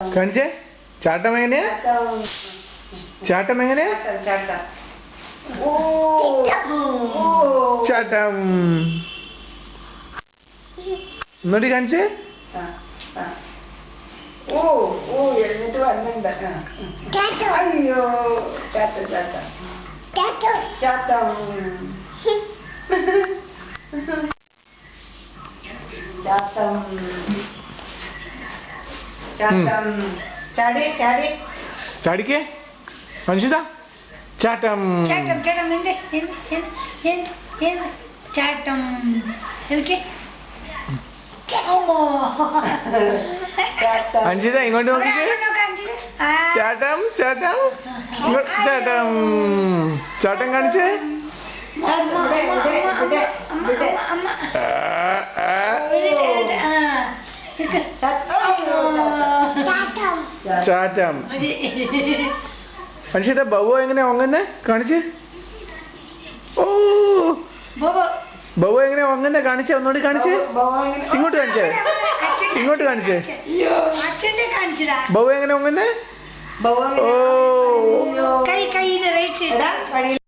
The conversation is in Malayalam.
കാണിച്ചേ ചാട്ടം എങ്ങനെയാ ചാട്ടം എങ്ങനെയാ ചാട്ടം ഒന്നുകൂടി കാണിച്ചേ എന്നിട്ട് വന്നിട്ടുണ്ട് അയ്യോ ചാട്ടം ചാട്ടം ചാട്ടം ചാട്ടം ചാട്ടം ചാടി ചാടി ചാടിക്കേ മനുഷ്യത ചാട്ടം ചാട്ടം ചാട്ടം ചാട്ടം എനിക്ക് അഞ്ചിത ഇങ്ങോട്ട് നോക്കിക്കേ ചാട്ടം ചാട്ടം ചാട്ടം ചാട്ടം കാണിച്ചേ ചാട്ടം മനുഷ്യത ബവു എങ്ങനെയാ ഒങ്ങുന്നേ കാണിച്ചേ ഓ ബവു എങ്ങനെയാ ഒങ്ങുന്നേ കാണിച്ചേ ഒന്നുകൂടി കാണിച്ചേ ഇങ്ങോട്ട് കാണിച്ചേ ഇങ്ങോട്ട് കാണിച്ചേ ബവു എങ്ങനെ ഒങ്ങുന്നേ ഓ കൈ റൈറ്റ്